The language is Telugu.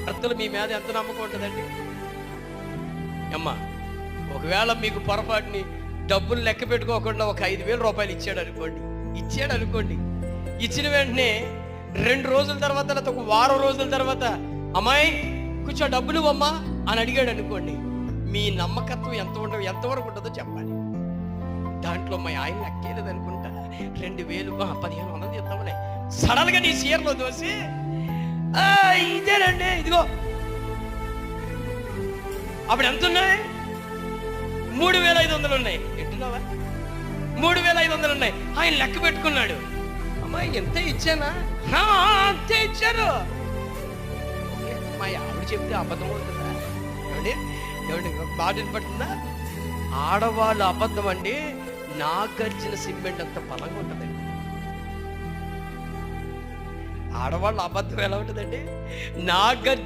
భర్తలు మీ మీద ఎంత నమ్మకం ఉంటుందండి? అమ్మా, ఒకవేళ మీకు పొరపాటుని డబ్బులు లెక్క పెట్టుకోకుండా ఒక 5,000 రూపాయలు ఇచ్చాడు అనుకోండి, ఇచ్చిన వెంటనే 2 రోజుల తర్వాత లేకపోతే ఒక వారం రోజుల తర్వాత, అమ్మాయి కూర్చో డబ్బులు అమ్మా అని అడిగాడు అనుకోండి, మీ నమ్మకత్వం ఎంతవరకు ఉంటుందో చెప్పాలి. దాంట్లో మా ఆయన లెక్కేలేదు అనుకుంటా, 2,000 1,500 ఇద్దామని సడన్గా నీ చీరలో దోసి, ఇదేనండి ఇదిగో. అప్పుడు ఎంత ఉన్నాయి? 3,500 ఉన్నాయి. ఎట్టున్నావా? 3,500 ఉన్నాయి. ఆయన లెక్క పెట్టుకున్నాడు. అమ్మాయి ఎంత ఇచ్చానా? అంతే ఇచ్చారు. మా ఆవిడ చెప్తే అబద్ధం అవుతుందా? ఏమండి బాగా వినపడుతుందా? ఆడవాళ్ళు అబద్ధం అండి నాగార్జున సిమెంట్ అంత బలంగా ఉంటుందండి. ఆడవాళ్ళ అబద్ధం ఎలా ఉంటుందండి? నాగార్జున